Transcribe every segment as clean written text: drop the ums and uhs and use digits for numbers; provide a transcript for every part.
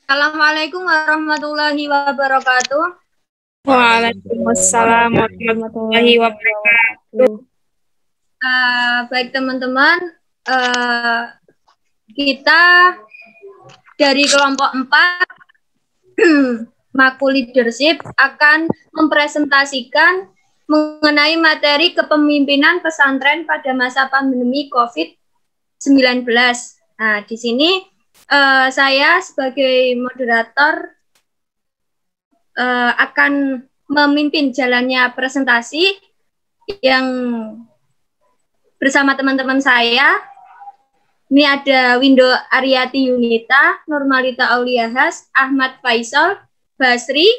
Assalamualaikum warahmatullahi wabarakatuh. Waalaikumsalam warahmatullahi wabarakatuh. Baik teman-teman, kita dari kelompok 4 Maku Leadership akan mempresentasikan mengenai materi kepemimpinan pesantren pada masa pandemi COVID-19. Nah, di sini saya sebagai moderator akan memimpin jalannya presentasi yang bersama teman-teman saya. Ini ada Windo Aryati Yunita, Normalita Auliyahas, Ahmad Faisal, Basri,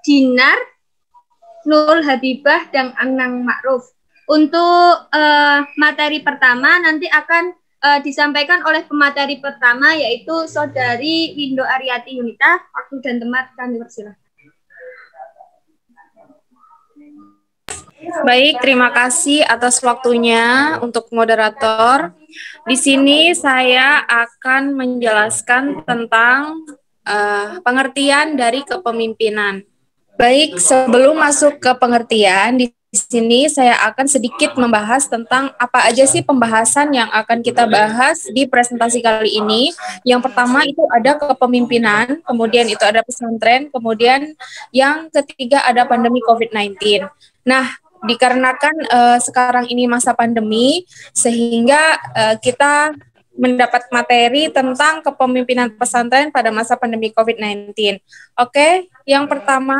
Dinar, Nurul Habibah, dan Anang Ma'ruf. Untuk materi pertama nanti akan disampaikan oleh pemateri pertama, yaitu Saudari Windo Aryati Yunita. Waktu dan tempat kami persilahkan. Baik, terima kasih atas waktunya untuk moderator. Di sini saya akan menjelaskan tentang pengertian dari kepemimpinan. Baik, sebelum masuk ke pengertian, di sini saya akan sedikit membahas tentang apa aja sih pembahasan yang akan kita bahas di presentasi kali ini. Yang pertama itu ada kepemimpinan, kemudian itu ada pesantren, kemudian yang ketiga ada pandemi COVID-19. Nah, dikarenakan sekarang ini masa pandemi, sehingga kita mendapat materi tentang kepemimpinan pesantren pada masa pandemi COVID-19. Oke, yang pertama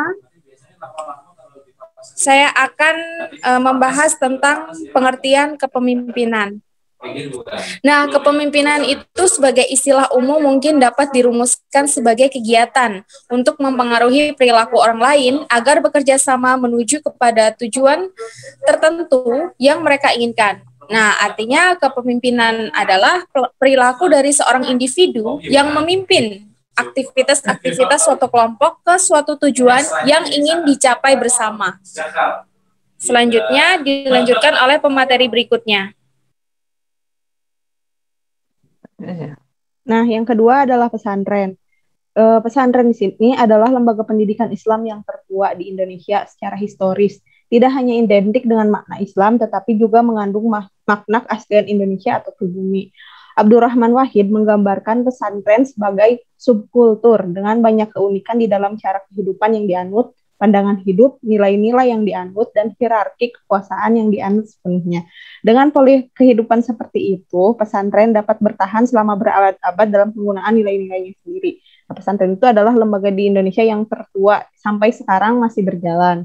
saya akan membahas tentang pengertian kepemimpinan. Nah, kepemimpinan itu sebagai istilah umum mungkin dapat dirumuskan sebagai kegiatan untuk mempengaruhi perilaku orang lain agar bekerja sama menuju kepada tujuan tertentu yang mereka inginkan. Nah, artinya kepemimpinan adalah perilaku dari seorang individu yang memimpin aktivitas-aktivitas suatu kelompok ke suatu tujuan yang ingin dicapai bersama. Selanjutnya dilanjutkan oleh pemateri berikutnya. Nah, yang kedua adalah pesantren. Pesantren di sini adalah lembaga pendidikan Islam yang tertua di Indonesia secara historis. Tidak hanya identik dengan makna Islam, tetapi juga mengandung makna keaslian Indonesia atau pribumi. Abdurrahman Wahid menggambarkan pesantren sebagai subkultur dengan banyak keunikan di dalam cara kehidupan yang dianut, pandangan hidup, nilai-nilai yang dianut, dan hierarki kekuasaan yang dianut sepenuhnya. Dengan pola kehidupan seperti itu, pesantren dapat bertahan selama berabad-abad dalam penggunaan nilai-nilainya sendiri. Nah, pesantren itu adalah lembaga di Indonesia yang tertua sampai sekarang masih berjalan.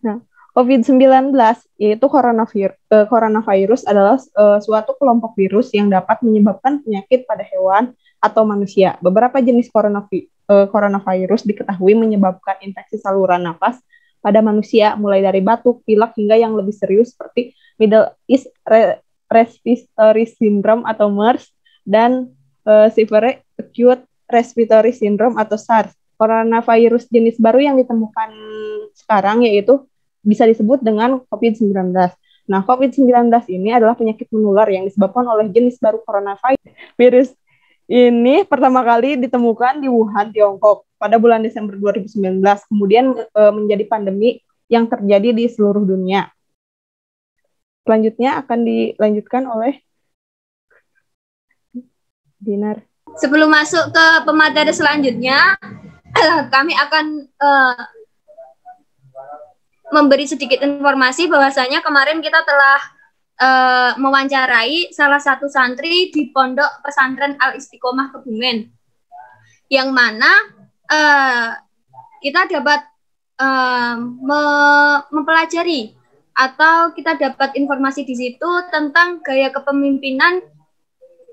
Nah, COVID-19 yaitu coronavirus adalah suatu kelompok virus yang dapat menyebabkan penyakit pada hewan atau manusia. Beberapa jenis coronavirus diketahui menyebabkan infeksi saluran nafas pada manusia, mulai dari batuk, pilek, hingga yang lebih serius seperti Middle East Respiratory Syndrome atau MERS dan Severe Acute Respiratory Syndrome atau SARS. Coronavirus jenis baru yang ditemukan sekarang yaitu bisa disebut dengan COVID-19. Nah, COVID-19 ini adalah penyakit menular yang disebabkan oleh jenis baru coronavirus. Virus ini pertama kali ditemukan di Wuhan, Tiongkok pada bulan Desember 2019, kemudian menjadi pandemi yang terjadi di seluruh dunia. Selanjutnya akan dilanjutkan oleh Dinar. Sebelum masuk ke pemateri selanjutnya, kami akan memberi sedikit informasi bahwasanya kemarin kita telah mewawancarai salah satu santri di Pondok Pesantren Al-Istiqomah Kebumen, yang mana kita dapat mempelajari atau kita dapat informasi di situ tentang gaya kepemimpinan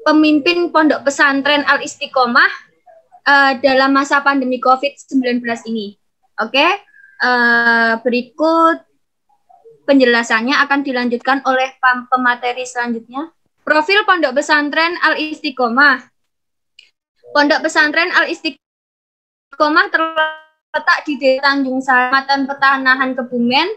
pemimpin Pondok Pesantren Al-Istiqomah dalam masa pandemi COVID-19 ini. Oke. Berikut penjelasannya akan dilanjutkan oleh pemateri selanjutnya. Profil Pondok Pesantren Al-Istiqomah. Pondok Pesantren Al-Istiqomah terletak di Desa Tanjung Sari, Kecamatan Petanahan Kebumen,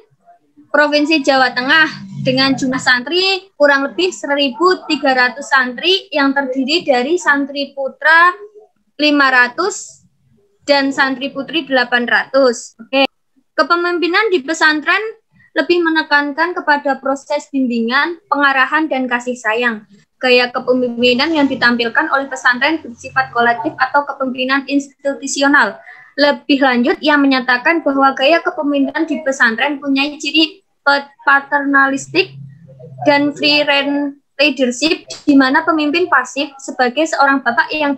Provinsi Jawa Tengah, dengan jumlah santri kurang lebih 1.300 santri yang terdiri dari santri putra 500 dan santri putri 800. Oke. Kepemimpinan di pesantren lebih menekankan kepada proses bimbingan, pengarahan, dan kasih sayang. Gaya kepemimpinan yang ditampilkan oleh pesantren bersifat kolektif atau kepemimpinan institusional. Lebih lanjut, ia menyatakan bahwa gaya kepemimpinan di pesantren punya ciri paternalistik dan free rein leadership, di mana pemimpin pasif sebagai seorang bapak yang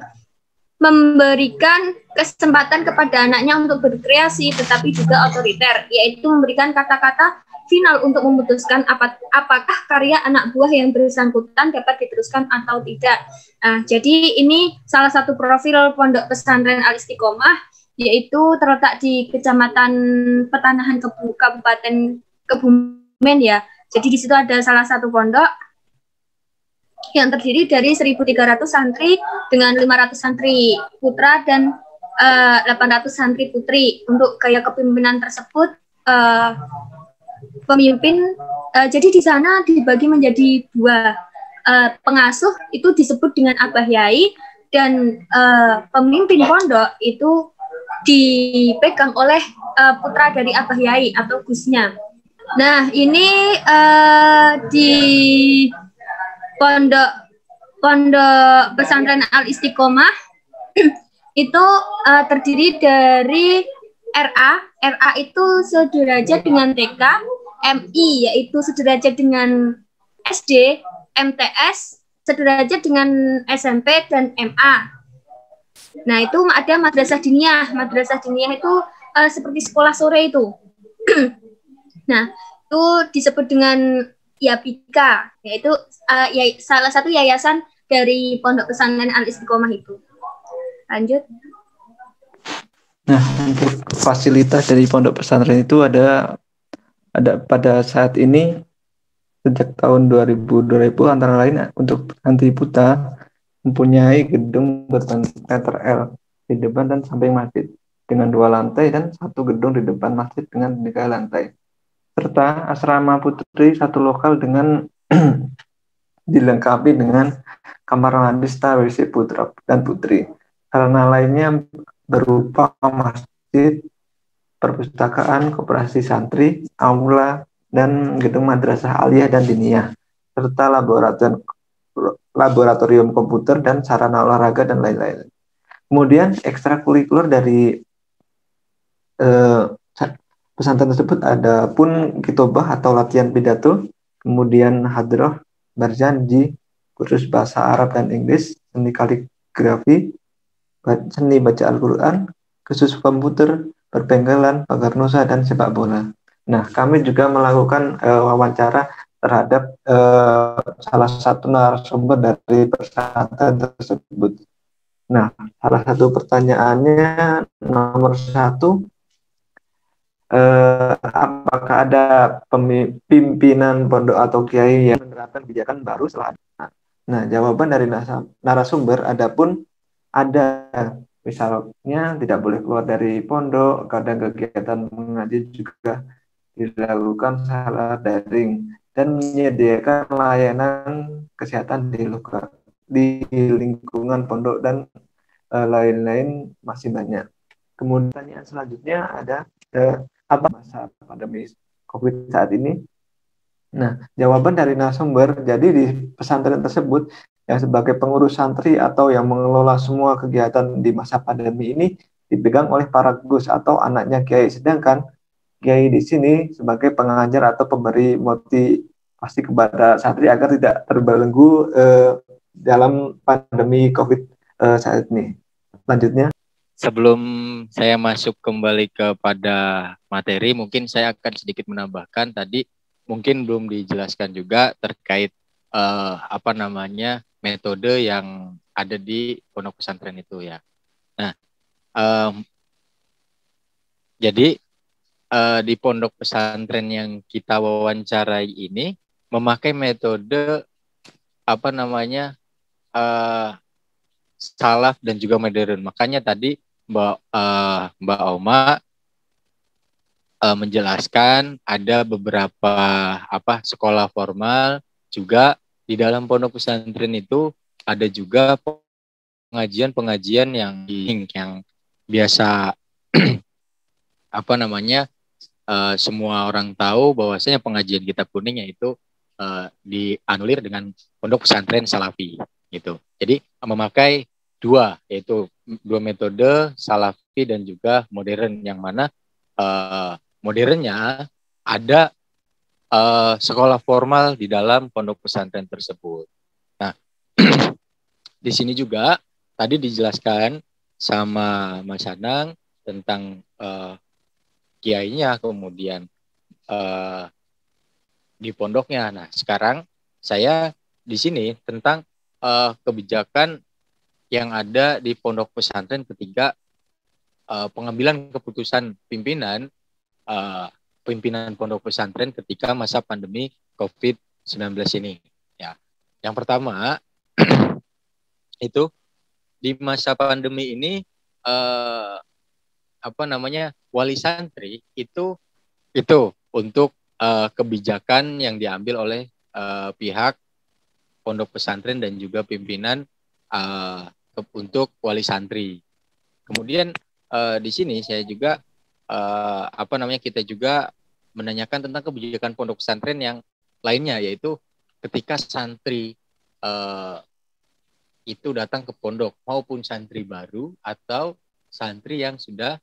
memberikan kesempatan kepada anaknya untuk berkreasi, tetapi juga otoriter, yaitu memberikan kata-kata final untuk memutuskan apakah karya anak buah yang bersangkutan dapat diteruskan atau tidak. Nah, jadi ini salah satu profil Pondok Pesantren Al-Istiqomah, yaitu terletak di Kecamatan Petanahan Kabupaten Kebumen ya. Jadi di situ ada salah satu pondok yang terdiri dari 1.300 santri dengan 500 santri putra dan 800 santri putri. Untuk gaya kepemimpinan tersebut, pemimpin, jadi di sana dibagi menjadi dua. Pengasuh itu disebut dengan Abah Yai, dan pemimpin pondok itu dipegang oleh putra dari Abah Yai atau gusnya. Nah, ini di Pondok Pesantren Al-Istiqomah itu terdiri dari RA. RA itu sederajat dengan TK, MI yaitu sederajat dengan SD, MTS sederajat dengan SMP dan MA. Nah, itu ada madrasah diniyah. Madrasah diniyah itu seperti sekolah sore itu. Nah, itu disebut dengan YAPIKA, yaitu salah satu yayasan dari Pondok Pesantren Al-Istiqomah itu. Lanjut. Nah, untuk fasilitas dari Pondok Pesantren itu ada pada saat ini sejak tahun 2000 antara lain untuk santri putra mempunyai gedung bertingkat meter L di depan dan samping masjid dengan 2 lantai dan 1 gedung di depan masjid dengan 3 lantai. Serta asrama putri 1 lokal dengan dilengkapi dengan kamar mandi, WC putra dan putri. Sarana lainnya berupa masjid, perpustakaan, koperasi santri, aula, dan gedung madrasah aliyah dan diniyah, serta laboratorium komputer dan sarana olahraga dan lain-lain. Kemudian ekstrakurikuler dari pesantren tersebut ada pun kitobah atau latihan pidato, kemudian hadroh, berjanji, kursus bahasa Arab dan Inggris, seni kaligrafi, seni baca Al-Quran, kursus komputer, perbengkelan, pagar nusa, dan sepak bola. Nah, kami juga melakukan wawancara terhadap salah satu narasumber dari pesantren tersebut. Nah, salah satu pertanyaannya nomor 1, apakah ada pimpinan pondok atau kiai yang menerapkan kebijakan baru setelah ada? Nah, jawaban dari narasumber adapun ada, misalnya tidak boleh keluar dari pondok, kadang kegiatan mengaji juga dilakukan secara daring, dan menyediakan layanan kesehatan di lingkungan pondok dan lain-lain masih banyak. Kemudian pertanyaan selanjutnya ada apa masa pandemi COVID saat ini? Nah, jawaban dari narasumber, jadi di pesantren tersebut yang sebagai pengurus santri atau yang mengelola semua kegiatan di masa pandemi ini dipegang oleh para gus atau anaknya kiai, sedangkan kiai di sini sebagai pengajar atau pemberi motivasi kepada santri agar tidak terbelenggu dalam pandemi COVID saat ini. Selanjutnya, sebelum saya masuk kembali kepada materi, mungkin saya akan sedikit menambahkan tadi mungkin belum dijelaskan juga terkait metode yang ada di pondok pesantren itu ya. Nah, jadi di pondok pesantren yang kita wawancarai ini memakai metode salaf dan juga modern. Makanya tadi Mbak Oma menjelaskan ada beberapa sekolah formal, juga di dalam pondok pesantren itu ada juga pengajian-pengajian yang biasa apa namanya semua orang tahu bahwasanya pengajian Kitab Kuning yaitu dianulir dengan Pondok Pesantren Salafi gitu. Jadi memakai yaitu dua metode Salafi dan juga modern, yang mana modernnya ada sekolah formal di dalam pondok pesantren tersebut. Nah, di sini juga tadi dijelaskan sama Mas Anang tentang kiainya, kemudian di pondoknya. Nah, sekarang saya di sini tentang kebijakan yang ada di pondok pesantren ketika pengambilan keputusan pimpinan pondok pesantren ketika masa pandemi COVID-19 ini. Ya, yang pertama itu di masa pandemi ini wali santri itu untuk kebijakan yang diambil oleh pihak pondok pesantren dan juga pimpinan untuk wali santri. Kemudian di sini saya juga kita juga menanyakan tentang kebijakan pondok pesantren yang lainnya, yaitu ketika santri itu datang ke pondok, maupun santri baru atau santri yang sudah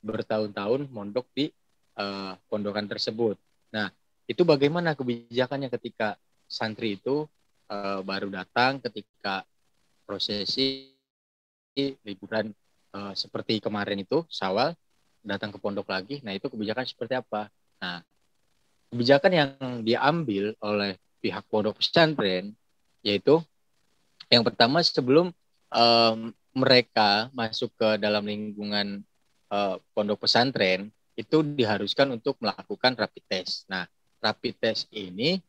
bertahun-tahun mondok di pondokan tersebut. Nah, itu bagaimana kebijakannya ketika santri itu baru datang ketika prosesi liburan seperti kemarin itu Syawal, datang ke pondok lagi. Nah, itu kebijakan seperti apa? Nah, kebijakan yang diambil oleh pihak pondok pesantren yaitu yang pertama, sebelum mereka masuk ke dalam lingkungan pondok pesantren, itu diharuskan untuk melakukan rapid test. Nah, rapid test ini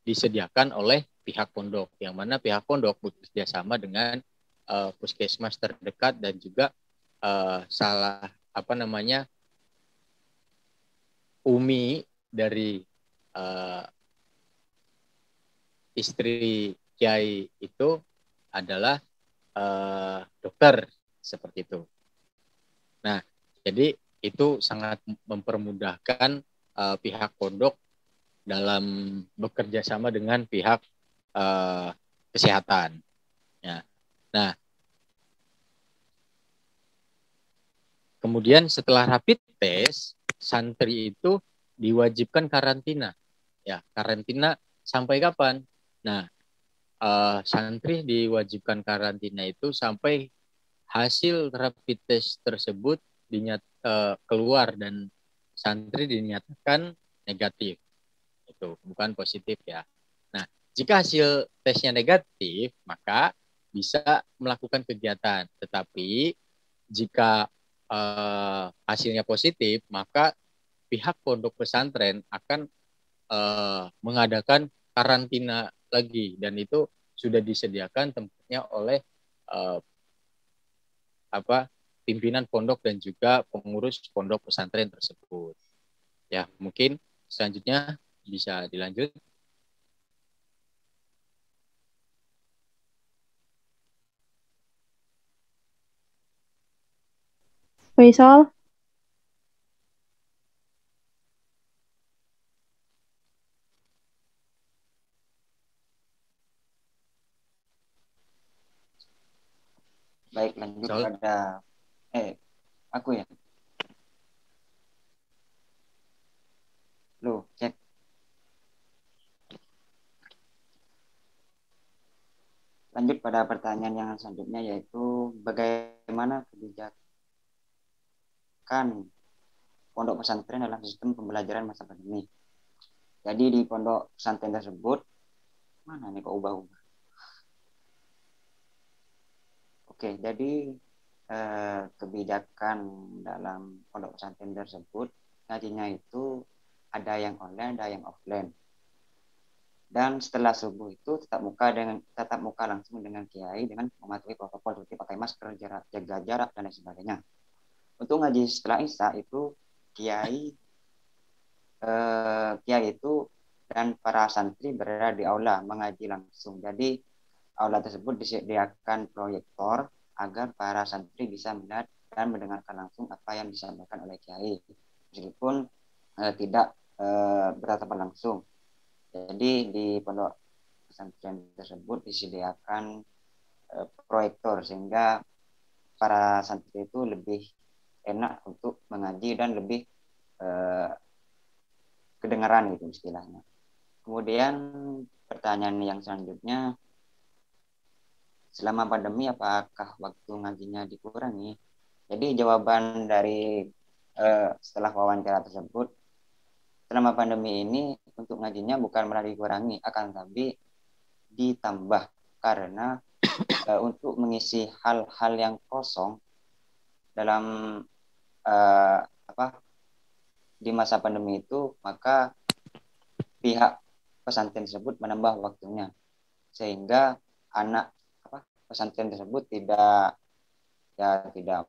disediakan oleh pihak pondok, yang mana pihak pondok bekerja sama dengan puskesmas terdekat dan juga umi dari istri kiai itu adalah dokter, seperti itu. Nah, jadi itu sangat mempermudahkan pihak pondok dalam bekerja sama dengan pihak kesehatan. Ya. Nah, kemudian setelah rapid test, santri itu diwajibkan karantina. Ya, karantina sampai kapan? Nah, santri diwajibkan karantina itu sampai hasil rapid test tersebut keluar dan santri dinyatakan negatif. Itu bukan positif ya. Nah, jika hasil tesnya negatif, maka bisa melakukan kegiatan. Tetapi jika hasilnya positif, maka pihak pondok pesantren akan mengadakan karantina lagi, dan itu sudah disediakan tempatnya oleh pimpinan pondok dan juga pengurus pondok pesantren tersebut. Ya, mungkin selanjutnya bisa dilanjut. Faisal. Baik, lanjut pada aku ya. Loh, cek. Lanjut pada pertanyaan yang selanjutnya, yaitu bagaimana kebijakan pondok pesantren dalam sistem pembelajaran masa pandemi. Jadi di pondok pesantren tersebut, mana nih kok ubah-ubah? Oke, jadi kebijakan dalam pondok pesantren tersebut ngajinya itu ada yang online, ada yang offline. Dan setelah subuh itu tatap muka langsung dengan kiai dengan mematuhi protokol seperti pakai masker, jaga jarak dan lain sebagainya. Untuk ngaji setelah Isya itu kiai itu dan para santri berada di aula mengaji langsung. Jadi aula tersebut disediakan proyektor agar para santri bisa melihat dan mendengarkan langsung apa yang disampaikan oleh kiai, meskipun tidak bertatap langsung. Jadi di pondok pesantren tersebut disediakan proyektor sehingga para santri itu lebih enak untuk mengaji dan lebih kedengaran gitu istilahnya. Kemudian pertanyaan yang selanjutnya, selama pandemi apakah waktu ngajinya dikurangi? Jadi jawaban dari setelah wawancara tersebut, selama pandemi ini untuk ngajinya bukan malah dikurangi, akan tapi ditambah karena untuk mengisi hal-hal yang kosong dalam di masa pandemi itu, maka pihak pesantren tersebut menambah waktunya sehingga anak pesantren tersebut tidak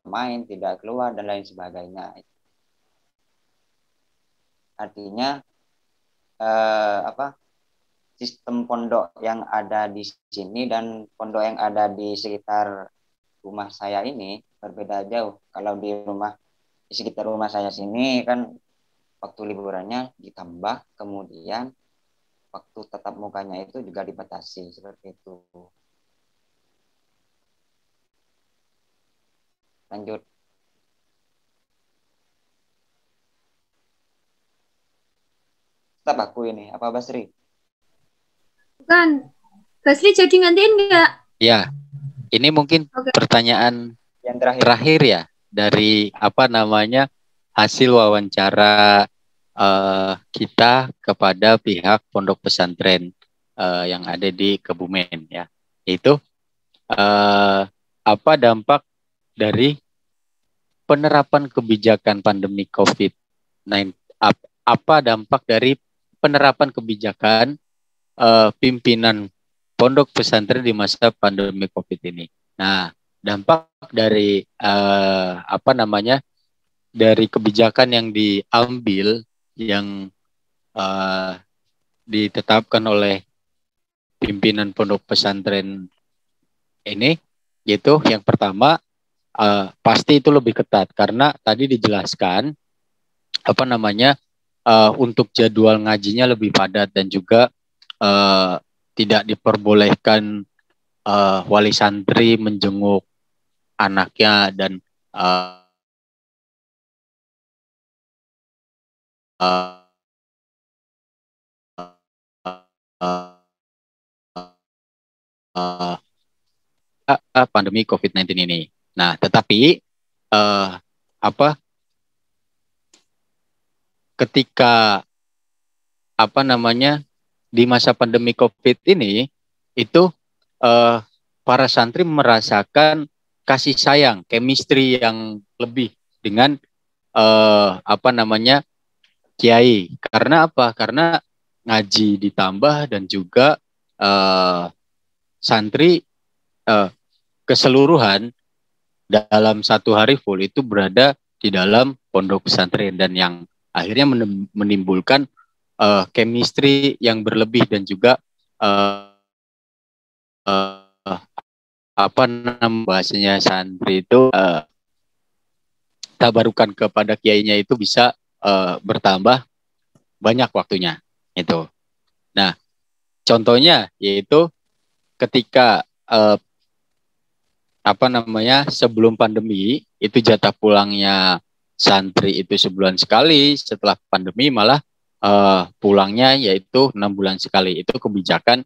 main, tidak keluar dan lain sebagainya. Artinya sistem pondok yang ada di sini dan pondok yang ada di sekitar rumah saya ini berbeda jauh. Kalau di sekitar rumah saya sini kan waktu liburannya ditambah, kemudian waktu tatap mukanya itu juga dibatasi seperti itu. Lanjut. Tetap aku ini, apa Basri? Bukan. Basri jadi ngantiin nggak? Ya, ini mungkin pertanyaan yang terakhir ya dari hasil wawancara kita kepada pihak pondok pesantren yang ada di Kebumen ya. Itu apa dampak dari penerapan kebijakan pandemi COVID-19? Apa dampak dari penerapan kebijakan pimpinan pondok pesantren di masa pandemi COVID ini? Nah, dampak dari dari kebijakan yang diambil yang ditetapkan oleh pimpinan pondok pesantren ini, yaitu yang pertama pasti itu lebih ketat karena tadi dijelaskan untuk jadwal ngajinya lebih padat dan juga tidak diperbolehkan wali santri menjenguk anaknya dan pandemi COVID-19 ini. Nah, tetapi ketika di masa pandemi COVID ini itu para santri merasakan kasih sayang, chemistry yang lebih dengan kiai. Karena apa? Karena ngaji ditambah dan juga santri keseluruhan dalam satu hari full itu berada di dalam pondok pesantren dan yang akhirnya menimbulkan chemistry yang berlebih dan juga bahasanya santri itu tabarukan kepada kiainya itu bisa bertambah banyak waktunya itu. Nah, contohnya yaitu ketika sebelum pandemi itu jatah pulangnya santri itu sebulan sekali, setelah pandemi malah pulangnya yaitu 6 bulan sekali. Itu kebijakan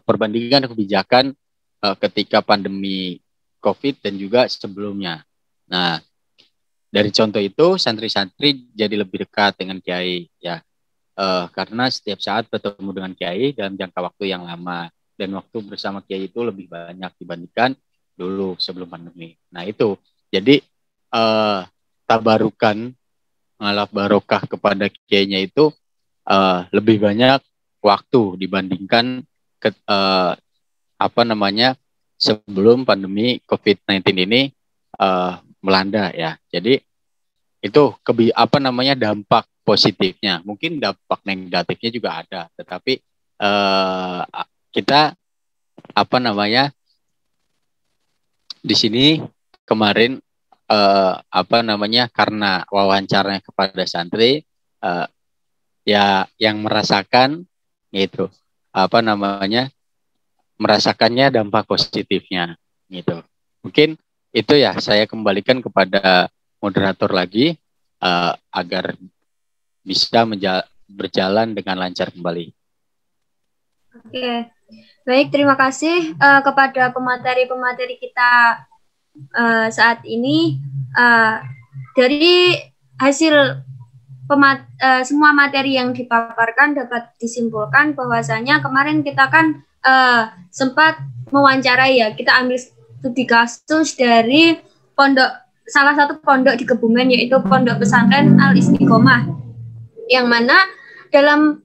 perbandingan kebijakan ketika pandemi COVID dan juga sebelumnya. Nah, dari contoh itu santri-santri jadi lebih dekat dengan kiai ya, karena setiap saat bertemu dengan kiai dalam jangka waktu yang lama dan waktu bersama kiai itu lebih banyak dibandingkan dulu sebelum pandemi. Nah itu jadi tabarukan ngalap barokah kepada kiainya itu lebih banyak waktu dibandingkan sebelum pandemi COVID-19 ini melanda ya. Jadi itu dampak positifnya. Mungkin dampak negatifnya juga ada, tetapi kita di sini kemarin karena wawancaranya kepada santri, ya yang merasakan gitu, merasakannya dampak positifnya gitu. Mungkin itu ya, saya kembalikan kepada moderator lagi agar bisa berjalan dengan lancar kembali. Oke, baik, terima kasih kepada pemateri-pemateri kita saat ini. Dari hasil semua materi yang dipaparkan dapat disimpulkan bahwasanya kemarin kita kan sempat mewawancarai ya, kita ambil studi kasus dari salah satu pondok di Kebumen, yaitu Pondok Pesantren Al Istiqomah, yang mana dalam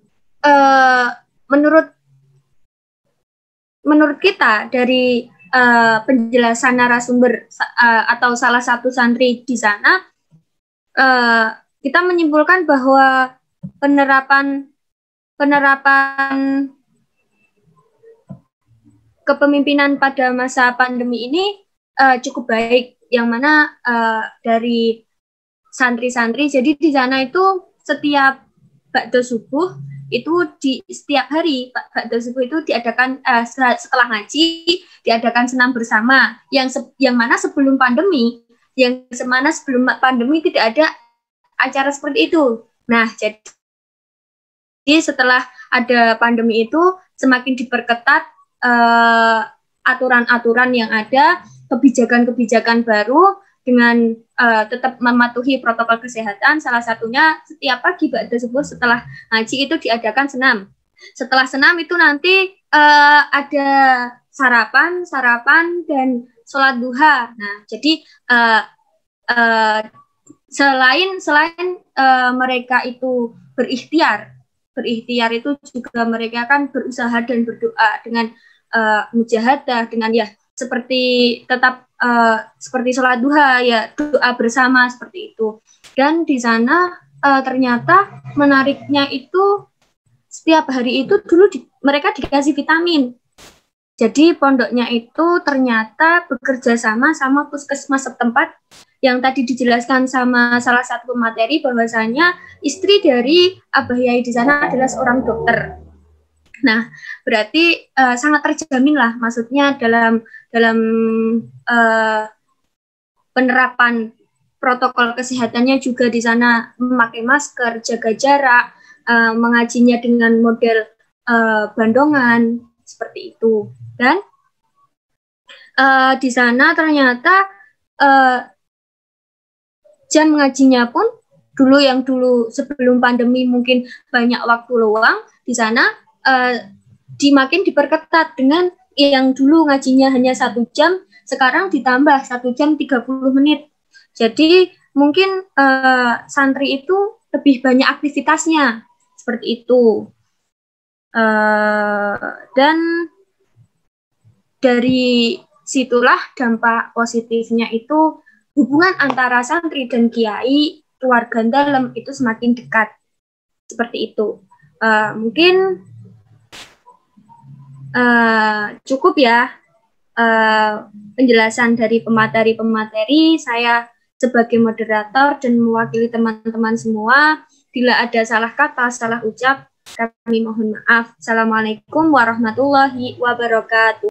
menurut kita dari penjelasan narasumber atau salah satu santri di sana, kita menyimpulkan bahwa penerapan kepemimpinan pada masa pandemi ini cukup baik, yang mana dari santri-santri, jadi di sana itu setiap ba'da subuh itu setiap hari ba'da subuh itu diadakan setelah ngaji diadakan senam bersama, yang mana sebelum pandemi tidak ada acara seperti itu. Nah, jadi setelah ada pandemi itu semakin diperketat aturan-aturan yang ada, kebijakan-kebijakan baru dengan tetap mematuhi protokol kesehatan. Salah satunya setiap pagi ba'da subuh setelah ngaji itu diadakan senam. Setelah senam itu nanti ada sarapan dan sholat duha. Nah, jadi selain mereka itu berikhtiar itu juga mereka kan berusaha dan berdoa dengan mujahadah, dengan ya seperti tetap seperti sholat duha, ya doa bersama seperti itu. Dan di sana ternyata menariknya itu setiap hari itu dulu mereka dikasih vitamin. Jadi pondoknya itu ternyata bekerja sama puskesmas setempat, yang tadi dijelaskan sama salah satu pemateri bahwasanya istri dari Abah Yai di sana adalah seorang dokter. Nah, berarti sangat terjamin lah, maksudnya dalam penerapan protokol kesehatannya juga di sana memakai masker, jaga jarak, mengajinya dengan model bandongan seperti itu. Dan di sana ternyata jam ngajinya pun dulu sebelum pandemi mungkin banyak waktu luang di sana, makin diperketat dengan yang dulu ngajinya hanya 1 jam, sekarang ditambah 1 jam 30 menit. Jadi mungkin santri itu lebih banyak aktivitasnya seperti itu. Dan dari situlah dampak positifnya itu hubungan antara santri dan kiai, keluarga dalam itu semakin dekat. Seperti itu. Mungkin cukup ya penjelasan dari pemateri. Saya sebagai moderator dan mewakili teman-teman semua, bila ada salah kata, salah ucap, kami mohon maaf. Assalamualaikum warahmatullahi wabarakatuh.